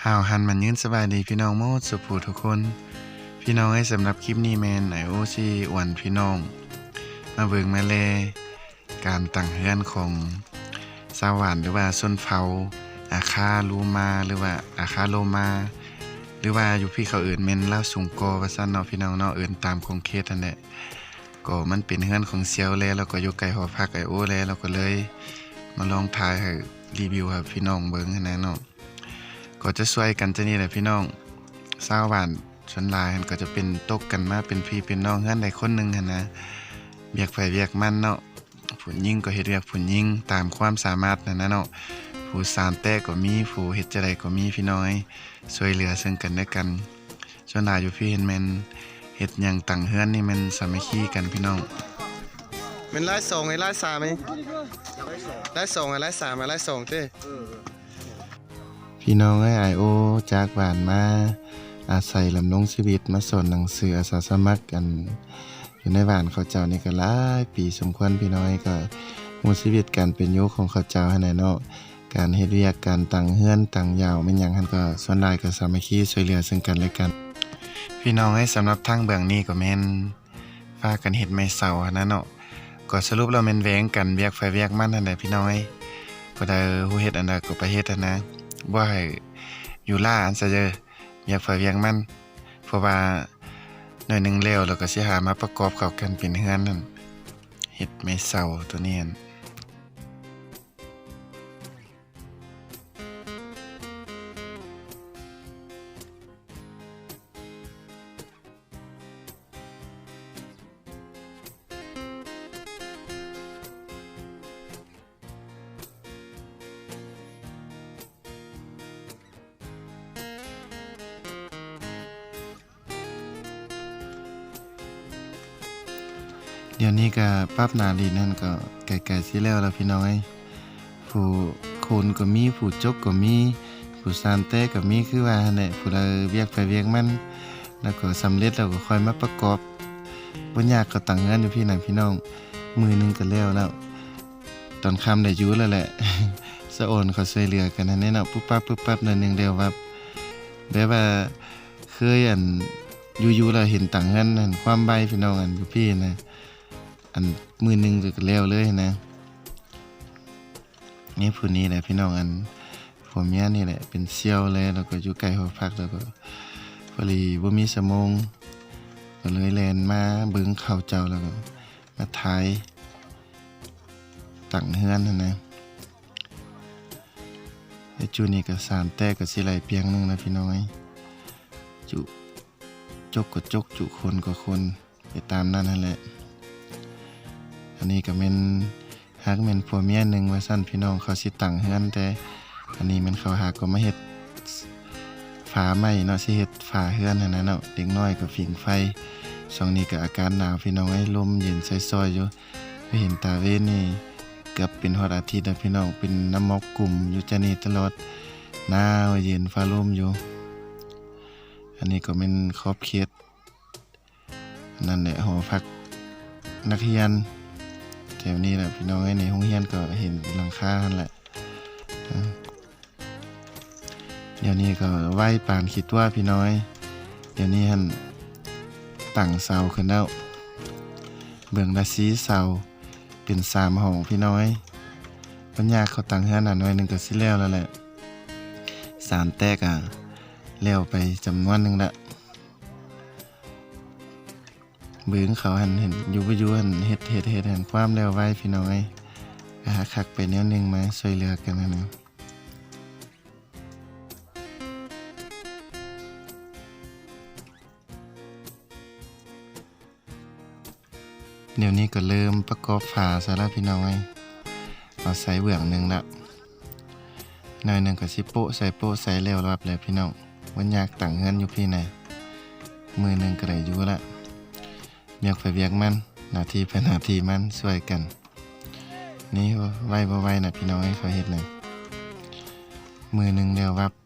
ห่าวหันมันยืนสบายดีพี่น้องโมดสุภูทุกคนพี่น้องให้สำหรับคลิปนี้แมนโอซีอวนพี่น้องมาเบิ่งมาแลการตั้งเฮือนของสาวานหรือว่าส้นเผาอาคาลูมาหรือว่าอาคาโลมาหรือว่าอยู่พี่เขาเอื่นเมนลาวสูงกอว่าซั่นเนาะพี่น้องเนาะเอื่นตามคงเขตนั่นแหละก็มันเป็นเฮือนของเซียวแล้วก็อยู่ใกล้หอพักโอแล้วเราก็เลยมาลองถ่ายให้รีวิวให้พี่น้องเบิ่งนะเนาะก็จะช่วยกันจะนี่แหละพี่น้องสาวบ้านชนลายก็จะเป็นตกกันมาเป็นพี่เป็นน้องเฮือนใดคนหนึงหั่นนะเวียกไฟเวียกมันเนาะผู้หญิงก็เฮ็ดเวียกผู้หญิงตามความสามารถนั่นนะเนาะผู้สานแต่ก็มีผู้เฮ็ดจังได๋ก็มีพี่น้อยช่วยเหลือซึ่งกันและกันชนลายอยู่พี่เห็นแม่นเฮ็ดหยังตั้งเฮือนนี่มันสามัคคีกันพี่น้องเป็นไล่ส่งไอ้ไล่สามไหมไล่ส่งไอ้ไล่สามไอ้ไล่ส่งเต้พี่น้องไอโอจากบ้านมาอาศัยลำลงชีวิตมาสอนหนังสืออาสาสมัครกันอยู่ในบ้านเขาเจ้านี่ก็หลายปีสมควรพี่น้อยก็ฮู้ชีวิตการเป็นอยู่ของเขาเจ้าหั่นน่ะเนาะการเฮ็ดเวียกการตั้งเฮือนตั้งยาวแม่นหยังหั่นก็ส่วนหลายก็สามัคคีช่วยเหลือซึ่งกันและกันพี่น้องสำหรับทางเบื้องนี้ก็แม่นพากันเฮ็ดไม้เสาหั่นน่ะเนาะก็สรุปแล้วแม่นแหวงกันเวียกไฟเวียกมันนั่นแหละพี่น้อยก็ได้ฮู้เฮ็ดอันใดก็ไปเฮ็ดหั่นนะบ่ให้อยู่ล่าอันซะเด้ออยากไฟเวียกมันเพราะว่าหน่อยนึงแล้วก็สิหามาประกอบเข้ากันเป็นเฮือนนั่นเฮ็ดไม้เสาตัวนี้หั่นเดี๋ยวนี้ก็ปรับหน้าดินนั่นก็ใกล้ๆสิแล้วล่ะพี่น้อยผู้โคนก็มีผู้จกก็มีผู้ซานแต่ก็มีคือว่าหั่นแหละผู้ใดเวียกไปเวียกมันแล้วก็สำเร็จแล้วก็ค่อยมาประกอบบ่ยากก็ตั้งเฮือนอยู่พี่น่ะพี่น้องมื้อนึงก็แล้วตอนค่ำได้อยู่แล้วแหละ สะโอนเขาช่วยเหลือกันนั่นแหละเนาะปุ๊บปั๊บหน่อยนึงแล้วว่าแบบว่าเคยอยู่ๆแล้วเห็นตั้งเฮือนนั่นความใบพี่น้องอยู่พี่นะอันมือนึงก็แล้วเลยนะนี่ผู้นี้แหละพี่น้องผัวเมียนี่แหละเป็นเซี่ยวเลยแล้วก็อยู่ใกล้หอพักแล้วก็พอดีบ่มีสมองก็เลยแล่นมาเบิ่งเขาเจ้าแล้วก็มาถ่ายตั้งเฮือนนั่นนะไอ้จูนี่ก็สานแต่ก็สิไหลเปียงนึงนะพี่น้อยจุจกก็จกจุคนก็คนไปตามนั้นนั่นแหละอันนี้ก็เป็นฮักแม่นผัวเมียหนึ่งว่าซั่นพี่น้องเขาสิตั้งเฮือนแต่อันนี้มันเขาหาก็มาเฮ็ดฝาไม้เนาะสิเฮ็ดฝาเฮือนนั่นน่ะเนาะเด็กน้อยก็ผิงไฟช่วงนี้ก็อากาศหนาวพี่น้องลมเย็นซอยๆอยู่ไปเห็นตาเว้นนี่เกือบเป็นฮอดอาทิตย์แล้วพี่น้องเป็นน้ำหมอกกลุ่มอยู่จังนี้ตลอดหนาวเย็นฟ้าลมอยู่อันนี้ก็เป็นขอบเขตนั่นแหละหอพักนักเรียนแถวนี้แหละพี่น้องในห้องเรียนก็เห็นหลังคาหั่นแหละเดี๋ยวนี้ก็ไหว้ปานคิดว่าพี่น้อยเดี๋ยวนี้หั่นตั้งเสาขึ้นแล้วเบื้องละ4เสาเป็น3ห้องพี่น้อยปัญญาเขาตั้งเฮือนหน่อยนึงก็สิแล้วแหละสารแตกแล้วไปจำนวนนึงละเบิ่งเขาหันเห็นอยู่หันเฮ็ดหันความแล้วไว้พี่น้อยหาคักไปแนวนึงมาช่วยเหลือกันนะเดี๋ยวนี้ก็เริ่มประกอบฝาซะแล้วพี่น้อยเอาใส่เบื้องนึงละหน่อยนึงก็สิโปะใส่แล้วรับแล้วพี่น้องวันอยากตั้งเฮือนอยู่พี่น่ะมือนึงก็ได้อยู่ละเวียกไปเวียกมันหน้าที่เป็นหน้าที่มันช่วยกันนี่ไว้บ่ไว้น่ะพี่น้องให้เขาเฮ็ดน่ะมือนึงแล้ววับ เ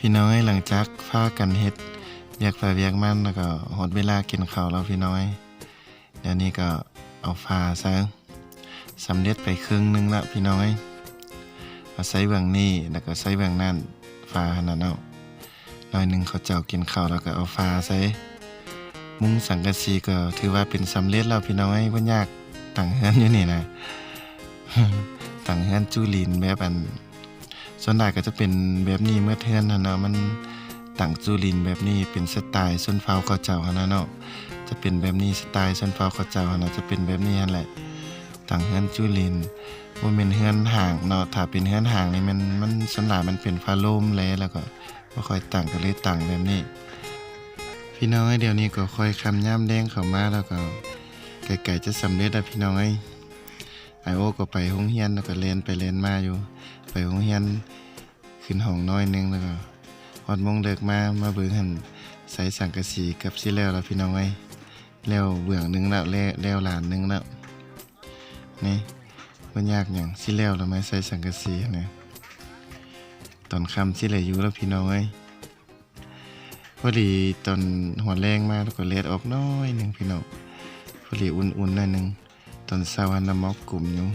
พี่น้อยหลังจากพากันเฮ็ดเวียกไปเวียกมันแล้วก็ฮอดเวลากินข้าวแล้วพี่น้อยเดี๋ยวนี้ก็เอาฟ้าซะสำเร็จไปครึ่งนึงแล้วพี่น้อยเอาใส่เบื้องนี้แล้วก็ใส่เบื้องนั้นฟ้าหั่นน่ะเนาะหน่อยนึงเขาเจ้ากินข้าวแล้วก็เอาฟ้าใส่มุ้งสังกะสีก็ถือว่าเป็นสำเร็จแล้วพี่น้อยบ่ยากตั้งเฮือนอยู่นี่นะ ตั้งเฮือนจูลินแบบอันส่วนใหญ่ก็จะเป็นแบบนี้เมื่อเทือนนะเนาะมันตั้งจูลินแบบนี้เป็นสไตล์ส้นเฝ้าเขาเจ้าหั่นนะเนาะจะเป็นแบบนี้สไตล์ส้นเฝ้าเขาเจ้าหั่นน่ะจะเป็นแบบนี้หั่นแหละตั้งเฮือนจูลินบ่แม่นเฮือนห่างเนาะถ้าเป็นเฮือนห่างนี่มันส่วนใหญ่มันเป็นฟ้าโล่มแล้วก็บ่ค่อยตั้งก็เลยตั้งแบบนี้พี่น้องเดี๋ยวนี้ก็ค่อยค่ำยามแดงเข้ามาแล้วก็ใกล้ๆจะสำเร็จแล้วพี่น้องไอโอก็ไปโรงเรียนแล้วก็เรียนไปเรียนมาอยู่ไปโรงเรียนขึ้นห้องน้อยนึงแล้วก็ฮอดโมงเลิกมาเบิ่งหั่นใส่สังกะสีกับสิแล้วพี่น้องแล้วเบื้องนึงแล้วหลานนึงแล้วนี่บ่ยากหยังสิแล้วมาใส่สังกะสีนะตอนค่ำสิเหลืออยู่แล้วพี่น้องพอดีตอนหัวแรงมาแล้วก็เล็ดออกน้อยนึงพี่น้องพอดีอุ่นๆหน่อยนึงตอนเช้าน้ำมอกกลุ่มอยู่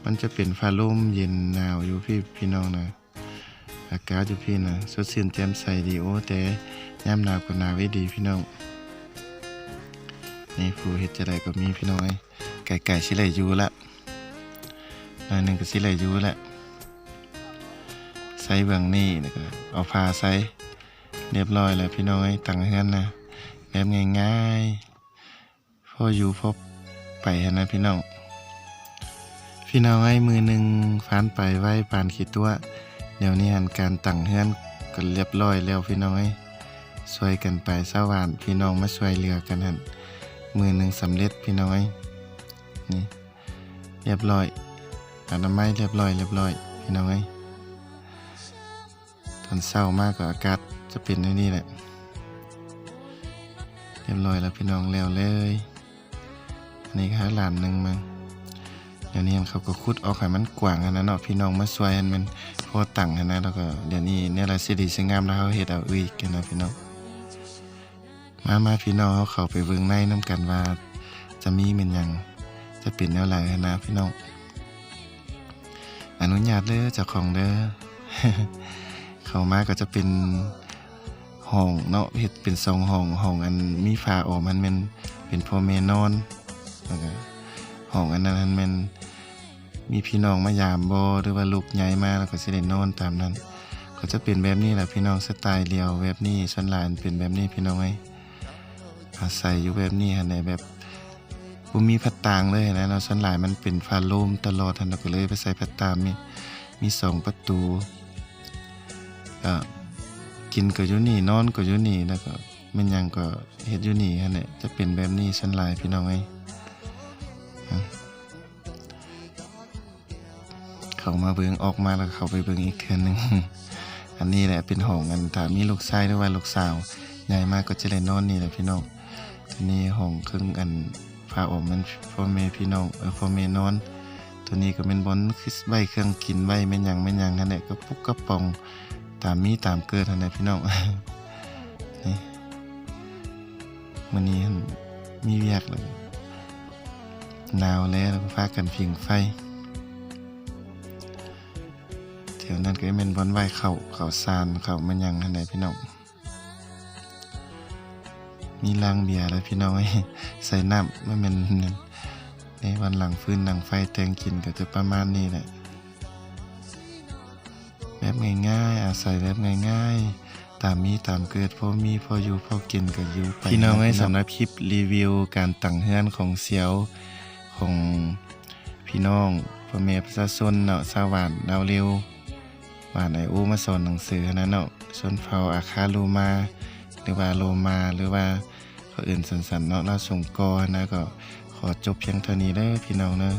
มันจะเป็นฟ้าลมเย็นหนาวอยู่พี่น้องนะอากาศอยู่พี่นะสดชื่นแจ่มใสดีโอ้แต่ยามหนาวก็หนาวไว้ดีพี่น้องนี่ผู้เฮ็ดจะได้ก็มีพี่น้องไก่สิไหลอยู่ละหน่อยนึงก็สิไหลอยู่ละใส่เบื้องนี้แล้วก็เอาผ้าใส่เรียบร้อยแล้วพี่น้องตั้งเฮือนนะแบบง่ายๆพออยู่พบไปหั่นนะพี่น้องมือหนึ่งฟานไปไว้ปานขี้ตัวเดี๋ยวนี้หันการตั้งเฮือนก็เรียบร้อยแล้วพี่น้องช่วยกันไปสว่านพี่น้องมาช่วยเหลือกันหั่นมือหนึ่งสำเร็จพี่น้องนี่เรียบร้อยอนามัยเรียบร้อยพี่น้องตอนเช้ามากก็อากาศจะเป็นอย่างนี้แหละเรียบร้อยแล้วพี่น้องแล้วเลยอันนี้ค่ะหลานนึงมั้งเดี๋ยวนี้เขาก็ขุดออกให้มันกว้างอันนั้นเนาะพี่น้องมาช่วยให้มันพอตั้งอันนั้นแล้วก็เดี๋ยวนี้เนี่ยละสิดีสวยงามแล้วเขาเฮ็ดเอาอีกกันนะพี่น้องมาพี่น้องเขาเข้าไปเบิ่งในนำกันว่าจะมีเป็นหยังจะเป็นแนวไหนนะพี่น้องอนุญาตเด้อเจ้าของเด้อ เข้ามาก็จะเป็นห้องเนาะเฮ็ดเป็น2ห้องอันมีฝาออกมันเป็นพ่อแม่นอนแล้วก็ห้องอันนั้นมันมีพี่น้องมายามบ่หรือว่าลูกใหญ่มาแล้วก็สิได้นอนตามนั้นก็จะเป็นแบบนี้แหละพี่น้องสไตล์เดียวแบบนี้ส่วนหลายเป็นแบบนี้พี่น้องอาศัยอยู่แบบนี้หั่นแหละแบบบ่มีพัดตางเลยนะเนาะส่วนหลายมันเป็นฟ้าโล่มตลอดหั่นก็เลยไปใส่พัดตางมี2ประตูก็กินก็อยู่นี่นอนก็อยู่นี่แล้วก็แม่นหยังก็เฮ็ดอยู่นี่หั่นแหละจะเป็นแบบนี้ส่วนหลายพี่น้องเข้ามาเบิ่งออกมาแล้วเข้าไปเบิ่งอีกเทื่อนึง อันนี้แหละเป็นห้องอันถ้ามีลูกชายหรือว่าลูกสาวใหญ่มากก็จะได้นอนนี่แหละพี่น้องทีนี้ห้องครึ่งอันพาออกมันพ่อแม่พี่น้องพ่อแม่นอนตัวนี้ก็เป็นบ่อนคือไว้เครื่องกินไว้แม่นหยังนั่นแหละก็ปุกกระป๋องตามมีตามเกิดหั่นแหละพี่น้อง นี่มื้อนี้มีเวียกแล้วหนาวแล้วก็พากันผิงไฟแถวนั้นก็แม่นบ่อนไหว้ข้าวสารข้าวมันหยังหั่นแหละพี่น้องมีล้างเบียร์แล้วพี่น้องใส่น้ำมันเป็นในวันหลังฟื้นหลังไฟแตงกินก็จะประมาณนี้แหละแบบง่ายๆอาศัยแบบง่ายๆตามมีตามเกิดพอมีพออยู่พอกินก็อยู่ไปพี่น้องสำหรับคลิปรีวิวการตั้งเฮือนของเสียวของพี่น้องพ่อแม่ประชาชนเนาะชาวบ้านดาวเร็วบ้านไอโอมาสอนหนังสือนะเนาะชนเผ่าอาคาโลมาหรือว่าโลมาหรือว่าเขาอื่นสันๆเนาะเราส่งกอนะก็ขอจบเพียงเท่านี้เด้อพี่น้องเนาะ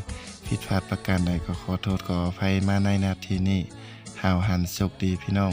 ผิดพลาดประการใดก็ขอโทษขออภัยมาในนาทีนี้ห่าวหันสุขดีพี่น้อง